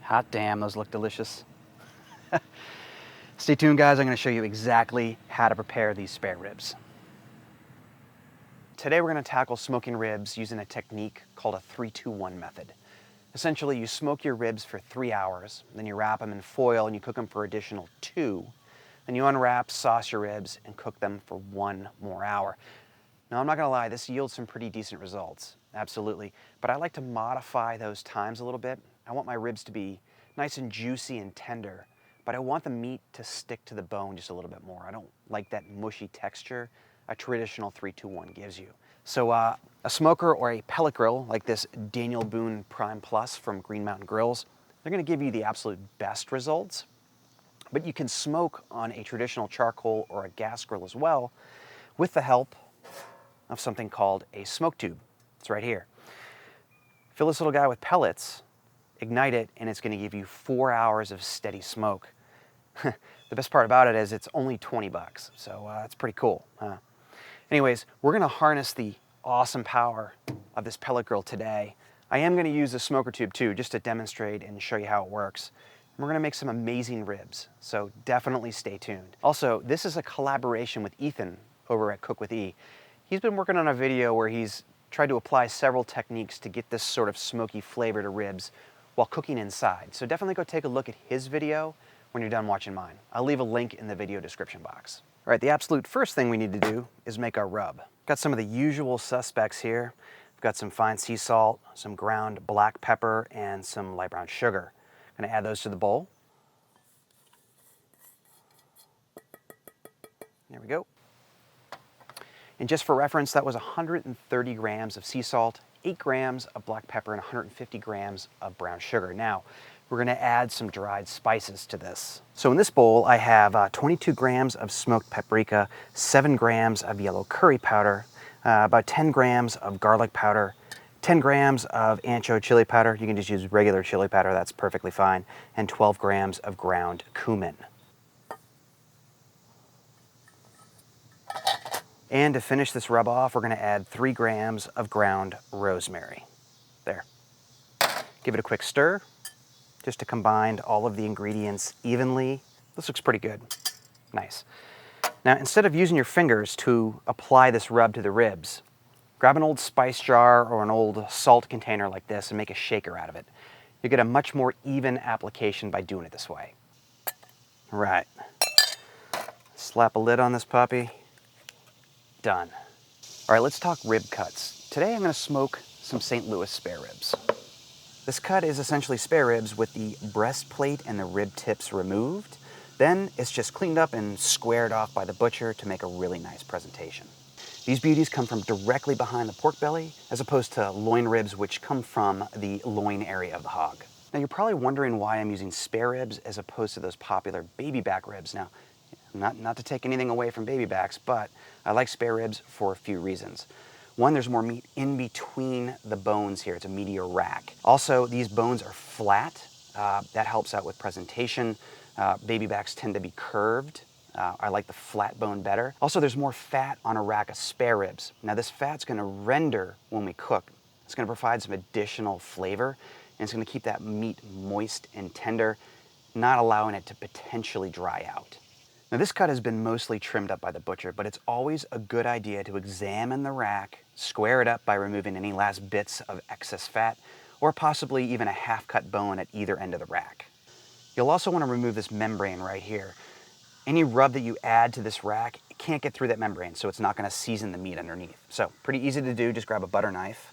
Hot damn, those look delicious. Stay tuned, guys. I'm going to show you exactly how to prepare these spare ribs. Today we're going to tackle smoking ribs using a technique called a 3-2-1 method. Essentially, you smoke your ribs for 3 hours, then you wrap them in foil and you cook them for additional 2. Then you unwrap, sauce your ribs, and cook them for 1 more hour. Now, I'm not going to lie, this yields some pretty decent results, absolutely. But I like to modify those times a little bit. I want my ribs to be nice and juicy and tender, but I want the meat to stick to the bone just a little bit more. I don't like that mushy texture a traditional 3-2-1 gives you. So a smoker or a pellet grill like this Daniel Boone Prime Plus from Green Mountain Grills, they're going to give you the absolute best results. But you can smoke on a traditional charcoal or a gas grill as well with the help of something called a smoke tube. It's right here. Fill this little guy with pellets, ignite it, and it's going to give you 4 hours of steady smoke. The best part about it is it's only 20 bucks, so it's pretty cool. Anyways, we're going to harness the awesome power of this pellet grill today. I am going to use a smoker tube too, just to demonstrate and show you how it works. We're going to make some amazing ribs, so definitely stay tuned. Also, this is a collaboration with Ethan over at Cook with E. He's been working on a video where he's tried to apply several techniques to get this sort of smoky flavor to ribs while cooking inside. So definitely go take a look at his video when you're done watching mine. I'll leave a link in the video description box. All right, the absolute first thing we need to do is make our rub. Got some of the usual suspects here. We've got some fine sea salt, some ground black pepper, and some light brown sugar. I'm gonna add those to the bowl. There we go. And just for reference, that was 130 grams of sea salt, 8 grams of black pepper, and 150 grams of brown sugar. Now, we're going to add some dried spices to this. So in this bowl, I have 22 grams of smoked paprika, 7 grams of yellow curry powder, about 10 grams of garlic powder, 10 grams of ancho chili powder. You can just use regular chili powder, that's perfectly fine, and 12 grams of ground cumin. And to finish this rub off, we're going to add 3 grams of ground rosemary. There. Give it a quick stir, just to combine all of the ingredients evenly. This looks pretty good. Nice. Now, instead of using your fingers to apply this rub to the ribs, grab an old spice jar or an old salt container like this and make a shaker out of it. You get a much more even application by doing it this way. All right. Slap a lid on this puppy. Done. All right, let's talk rib cuts. Today I'm going to smoke some St. Louis spare ribs. This cut is essentially spare ribs with the breastplate and the rib tips removed. Then it's just cleaned up and squared off by the butcher to make a really nice presentation. These beauties come from directly behind the pork belly, as opposed to loin ribs, which come from the loin area of the hog. Now you're probably wondering why I'm using spare ribs as opposed to those popular baby back ribs. Now, not to take anything away from baby backs, but I like spare ribs for a few reasons. One, there's more meat in between the bones here. It's a meatier rack. Also, these bones are flat. That helps out with presentation. Baby backs tend to be curved. I like the flat bone better. Also, there's more fat on a rack of spare ribs. Now, this fat's gonna render when we cook. It's gonna provide some additional flavor, and it's gonna keep that meat moist and tender, not allowing it to potentially dry out. Now, this cut has been mostly trimmed up by the butcher, but it's always a good idea to examine the rack, square it up by removing any last bits of excess fat, or possibly even a half-cut bone at either end of the rack. You'll also want to remove this membrane right here. Any rub that you add to this rack, it can't get through that membrane, so it's not going to season the meat underneath. So, pretty easy to do. Just grab a butter knife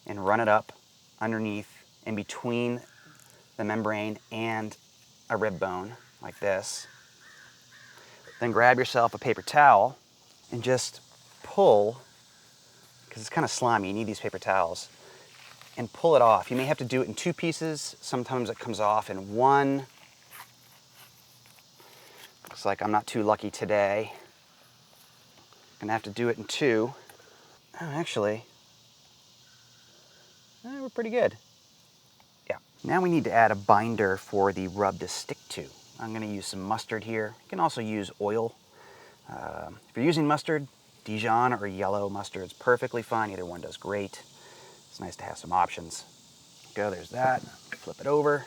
and run it up underneath in between the membrane and a rib bone, like this. Then grab yourself a paper towel and just pull, because it's kind of slimy, you need these paper towels, and pull it off. You may have to do it in 2 pieces. Sometimes it comes off in 1. Looks like I'm not too lucky today. Gonna have to do it in 2. Oh, actually, we're pretty good. Yeah. Now we need to add a binder for the rub to stick to. I'm going to use some mustard here. You can also use oil. If you're using mustard, Dijon or yellow mustard is perfectly fine. Either one does great. It's nice to have some options. Go, there's that. Flip it over.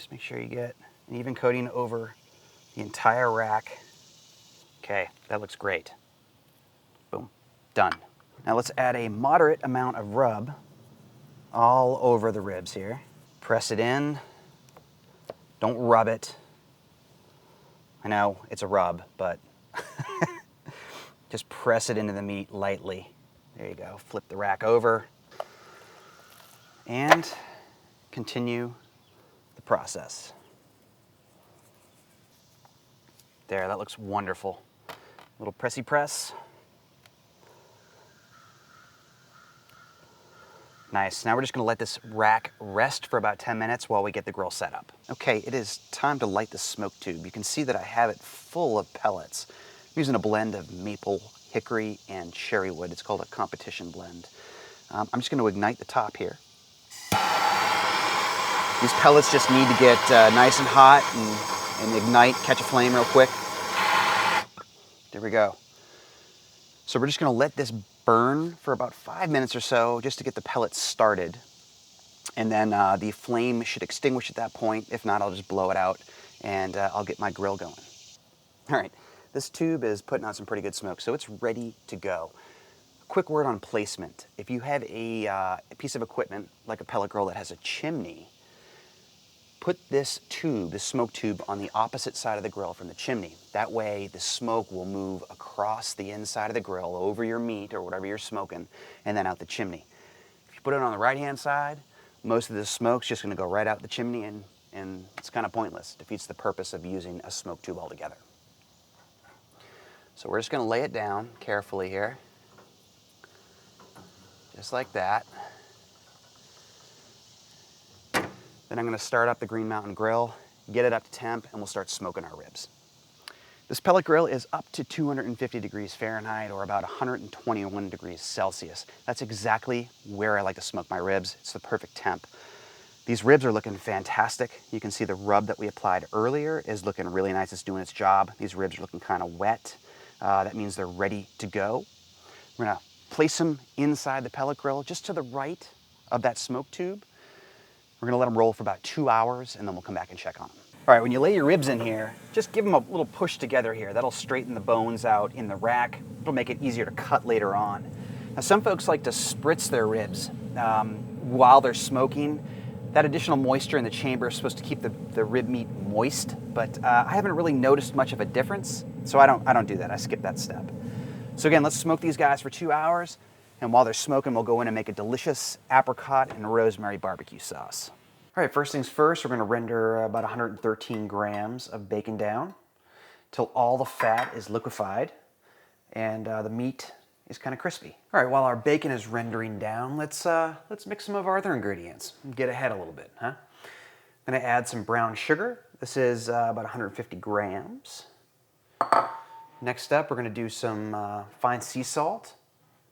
Just make sure you get an even coating over the entire rack. Okay, that looks great. Boom, done. Now let's add a moderate amount of rub all over the ribs here. Press it in. Don't rub it. I know it's a rub, but just press it into the meat lightly. There you go. Flip the rack over and continue the process. There, that looks wonderful. Little pressy press. Nice. Now we're just going to let this rack rest for about 10 minutes while we get the grill set up. Okay, it is time to light the smoke tube. You can see that I have it full of pellets. I'm using a blend of maple, hickory, and cherry wood. It's called a competition blend. I'm just going to ignite the top here. These pellets just need to get nice and hot and ignite, catch a flame real quick. There we go. So we're just going to let this burn for about 5 minutes or so just to get the pellets started. And then the flame should extinguish at that point. If not, I'll just blow it out and I'll get my grill going. All right, this tube is putting out some pretty good smoke, so it's ready to go. Quick word on placement. If you have a piece of equipment like a pellet grill that has a chimney, put this tube, this smoke tube, on the opposite side of the grill from the chimney. That way the smoke will move across the inside of the grill over your meat or whatever you're smoking and then out the chimney. If you put it on the right-hand side, most of the smoke's just going to go right out the chimney and it's kind of pointless. It defeats the purpose of using a smoke tube altogether. So we're just going to lay it down carefully here, just like that. Then I'm going to start up the Green Mountain Grill, get it up to temp, and we'll start smoking our ribs. This pellet grill is up to 250 degrees Fahrenheit or about 121 degrees Celsius. That's exactly where I like to smoke my ribs. It's the perfect temp. These ribs are looking fantastic. You can see the rub that we applied earlier is looking really nice. It's doing its job. These ribs are looking kind of wet. That means they're ready to go. We're going to place them inside the pellet grill just to the right of that smoke tube. We're going to let them roll for about 2 hours, and then we'll come back and check on them. All right, when you lay your ribs in here, just give them a little push together here. That'll straighten the bones out in the rack. It'll make it easier to cut later on. Now, some folks like to spritz their ribs while they're smoking. That additional moisture in the chamber is supposed to keep the rib meat moist, but I haven't really noticed much of a difference, so I don't do that. I skip that step. So again, let's smoke these guys for 2 hours. And while they're smoking, we'll go in and make a delicious apricot and rosemary barbecue sauce. All right, first things first, we're going to render about 113 grams of bacon down till all the fat is liquefied and the meat is kind of crispy. All right, while our bacon is rendering down, let's mix some of our other ingredients and get ahead a little bit, huh? I'm going to add some brown sugar. This is about 150 grams. Next up, we're going to do some fine sea salt.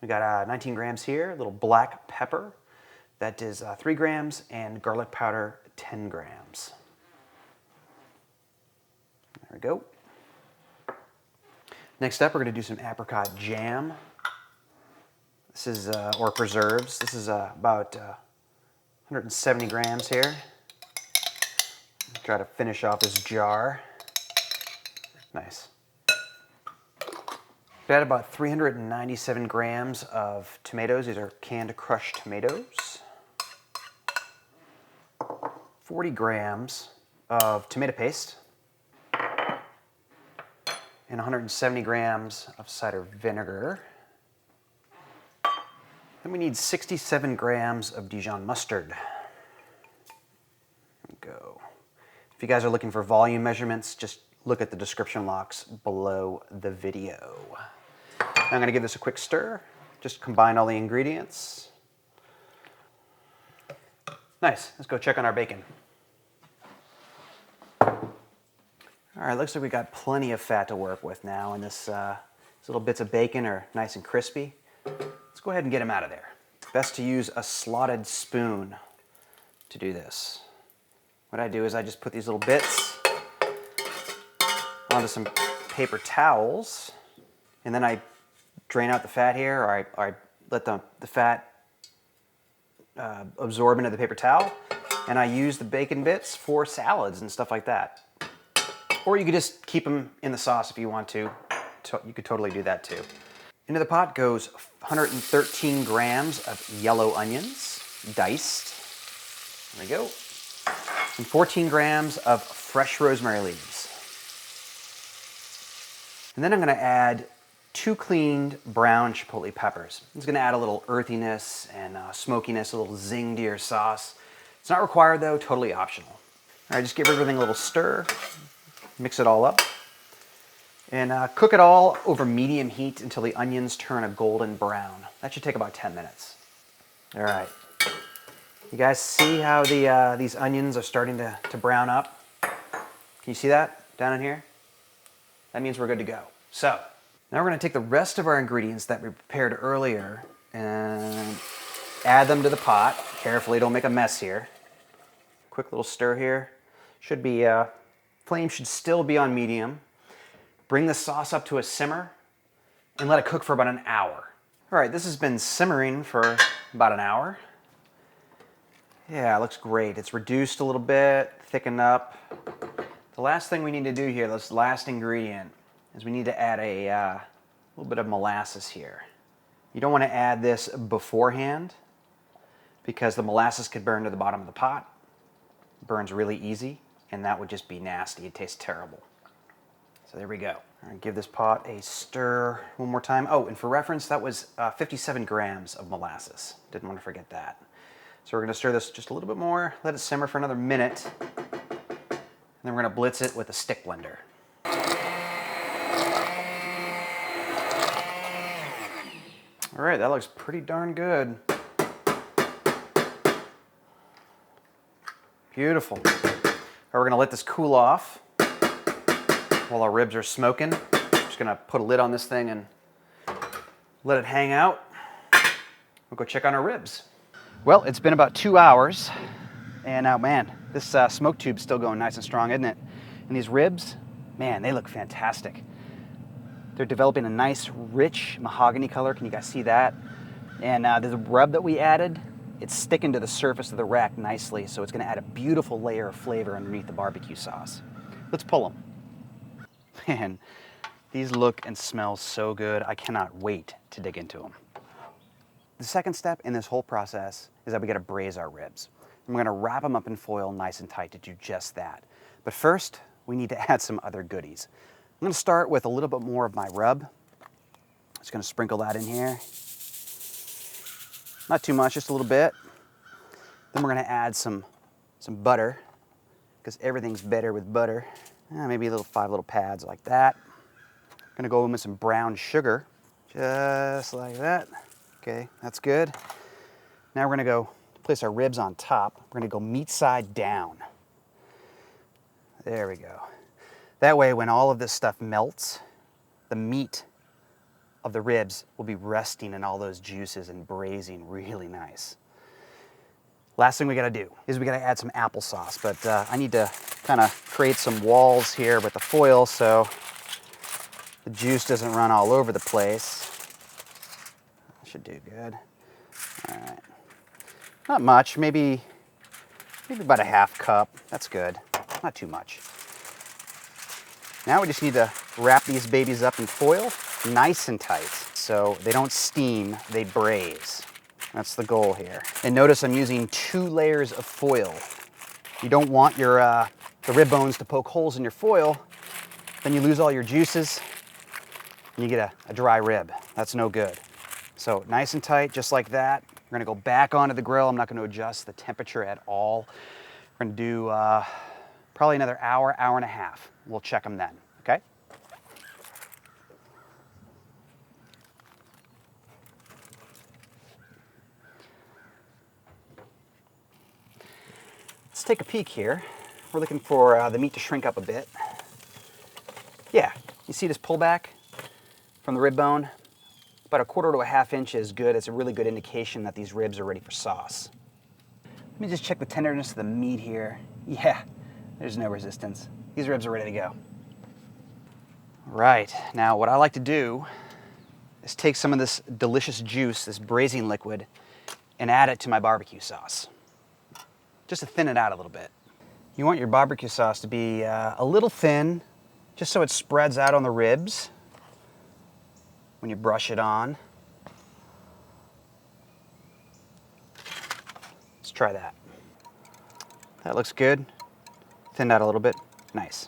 We got 19 grams here, a little black pepper. That is 3 grams, and garlic powder, 10 grams. There we go. Next up, we're going to do some apricot jam. This is, or preserves. This is about 170 grams here. Try to finish off this jar. Nice. We add about 397 grams of tomatoes. These are canned crushed tomatoes. 40 grams of tomato paste. And 170 grams of cider vinegar. Then we need 67 grams of Dijon mustard. There we go. If you guys are looking for volume measurements, just look at the description box below the video. I'm going to give this a quick stir. Just combine all the ingredients. Nice. Let's go check on our bacon. All right, looks like we got plenty of fat to work with now, and these little bits of bacon are nice and crispy. Let's go ahead and get them out of there. Best to use a slotted spoon to do this. What I do is I just put these little bits onto some paper towels, and then I drain out the fat here, or I let the fat absorb into the paper towel, And I use the bacon bits for salads and stuff like that. Or you could just keep them in the sauce if you want to. You could totally do that too. Into the pot goes 113 grams of yellow onions, diced. There we go. And 14 grams of fresh rosemary leaves. And then I'm going to add 2 cleaned brown chipotle peppers. It's going to add a little earthiness and smokiness, a little zing to your sauce. It's not required though, totally optional. All right, just give everything a little stir, mix it all up, and cook it all over medium heat until the onions turn a golden brown. That should take about 10 minutes. All right. You guys see how these onions are starting to brown up? Can you see that down in here? That means we're good to go. So, now we're going to take the rest of our ingredients that we prepared earlier and add them to the pot. Carefully, don't make a mess here. Quick little stir here. Should be, flame should still be on medium. Bring the sauce up to a simmer and let it cook for about an hour. All right, this has been simmering for about an hour. Yeah, it looks great. It's reduced a little bit, thickened up. The last thing we need to do here, this last ingredient, is we need to add a little bit of molasses here. You don't want to add this beforehand because the molasses could burn to the bottom of the pot. It burns really easy, and that would just be nasty. It tastes terrible. So there we go. All right, give this pot a stir one more time. Oh, and for reference, that was 57 grams of molasses. Didn't want to forget that. So we're going to stir this just a little bit more, let it simmer for another minute, and then we're going to blitz it with a stick blender. All right, that looks pretty darn good. Beautiful. All right, we're going to let this cool off while our ribs are smoking. Just going to put a lid on this thing and let it hang out. We'll go check on our ribs. Well, it's been about 2 hours, and man, this smoke tube's still going nice and strong, isn't it? And these ribs, man, they look fantastic. They're developing a nice, rich mahogany color. Can you guys see that? And the rub that we added, it's sticking to the surface of the rack nicely, so it's going to add a beautiful layer of flavor underneath the barbecue sauce. Let's pull them. Man, these look and smell so good. I cannot wait to dig into them. The second step in this whole process is that we got to braise our ribs. And we're going to wrap them up in foil nice and tight to do just that. But first, we need to add some other goodies. I'm going to start with a little bit more of my rub. Just going to sprinkle that in here. Not too much, just a little bit. Then we're going to add some butter, because everything's better with butter. Maybe 5 little pads like that. I'm going to go in with some brown sugar, just like that. Okay, that's good. Now we're going to go place our ribs on top. We're going to go meat side down. There we go. That way, when all of this stuff melts, the meat of the ribs will be resting in all those juices and braising really nice. Last thing we got to do is we got to add some applesauce, but I need to kind of create some walls here with the foil so the juice doesn't run all over the place. Should do good. All right. Not much, maybe about a half cup. That's good. Not too much. Now we just need to wrap these babies up in foil nice and tight so they don't steam, they braise. That's the goal here. And notice I'm using 2 layers of foil. You don't want your the rib bones to poke holes in your foil, then you lose all your juices and you get a dry rib. That's no good. So nice and tight, just like that. We're gonna go back onto the grill. I'm not gonna adjust the temperature at all. We're gonna do probably another hour, hour and a half. We'll check them then, okay? Let's take a peek here. We're looking for the meat to shrink up a bit. Yeah, you see this pullback from the rib bone? About 1/4 to 1/2 inch is good. It's a really good indication that these ribs are ready for sauce. Let me just check the tenderness of the meat here. Yeah, there's no resistance. These ribs are ready to go. Right, now what I like to do is take some of this delicious juice, this braising liquid, and add it to my barbecue sauce. just to thin it out a little bit. You want your barbecue sauce to be a little thin, just so it spreads out on the ribs when you brush it on. Let's try that. That looks good. Thinned out a little bit. Nice.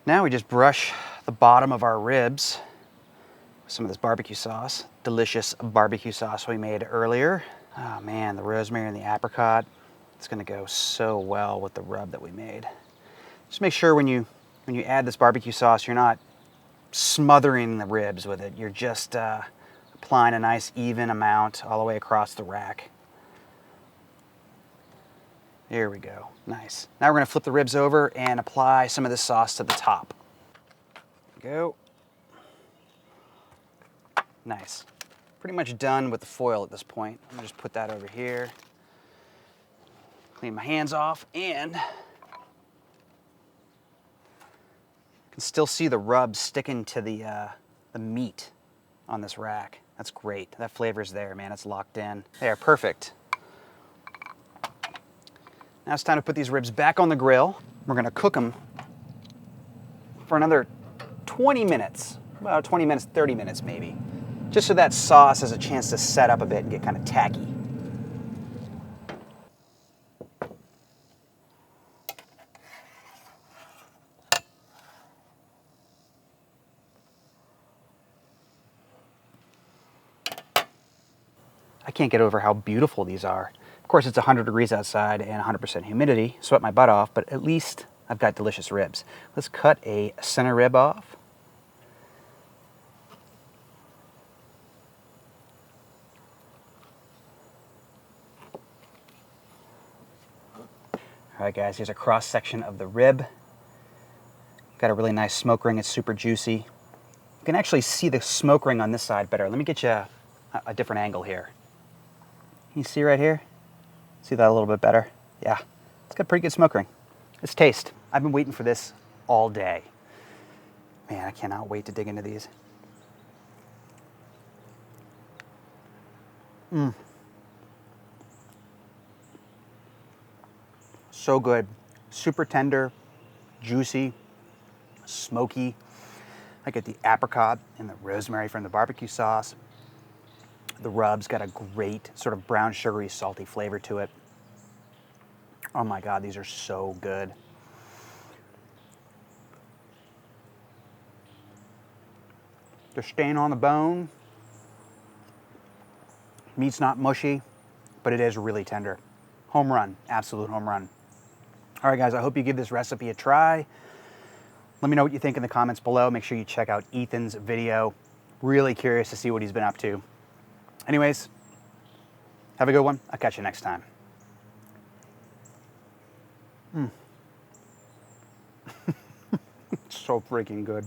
Now we just brush the bottom of our ribs with some of this barbecue sauce. Delicious barbecue sauce we made earlier. Oh man, the rosemary and the apricot. It's gonna go so well with the rub that we made. Just make sure when you add this barbecue sauce, you're not smothering the ribs with it. You're just applying a nice even amount all the way across the rack. There we go, nice. Now we're gonna flip the ribs over and apply some of this sauce to the top. There we go. Nice. Pretty much done with the foil at this point. I'm gonna just put that over here. Clean my hands off, and you can still see the rub sticking to the meat on this rack. That's great. That flavor's there, man. It's locked in. There, perfect. Now it's time to put these ribs back on the grill. We're gonna cook them for another 20 minutes. About 20 minutes, 30 minutes maybe. Just so that sauce has a chance to set up a bit and get kind of tacky. I can't get over how beautiful these are. Of course, it's 100 degrees outside and 100% humidity. Sweat my butt off, but at least I've got delicious ribs. Let's cut a center rib off. All right, guys, here's a cross section of the rib. Got a really nice smoke ring. It's super juicy. You can actually see the smoke ring on this side better. Let me get you a different angle here. Can you see right here? See that a little bit better? Yeah, it's got a pretty good smoke ring. Let's taste. I've been waiting for this all day. Man, I cannot wait to dig into these. So good. Super tender, juicy, smoky. I get the apricot and the rosemary from the barbecue sauce. The rub's got a great sort of brown sugary salty flavor to it. Oh my God, these are so good. They're staying on the bone. Meat's not mushy, but it is really tender. Home run, absolute home run. All right, guys, I hope you give this recipe a try. Let me know what you think in the comments below. Make sure you check out Ethan's video. Really curious to see what he's been up to. Anyways, have a good one. I'll catch you next time. So freaking good.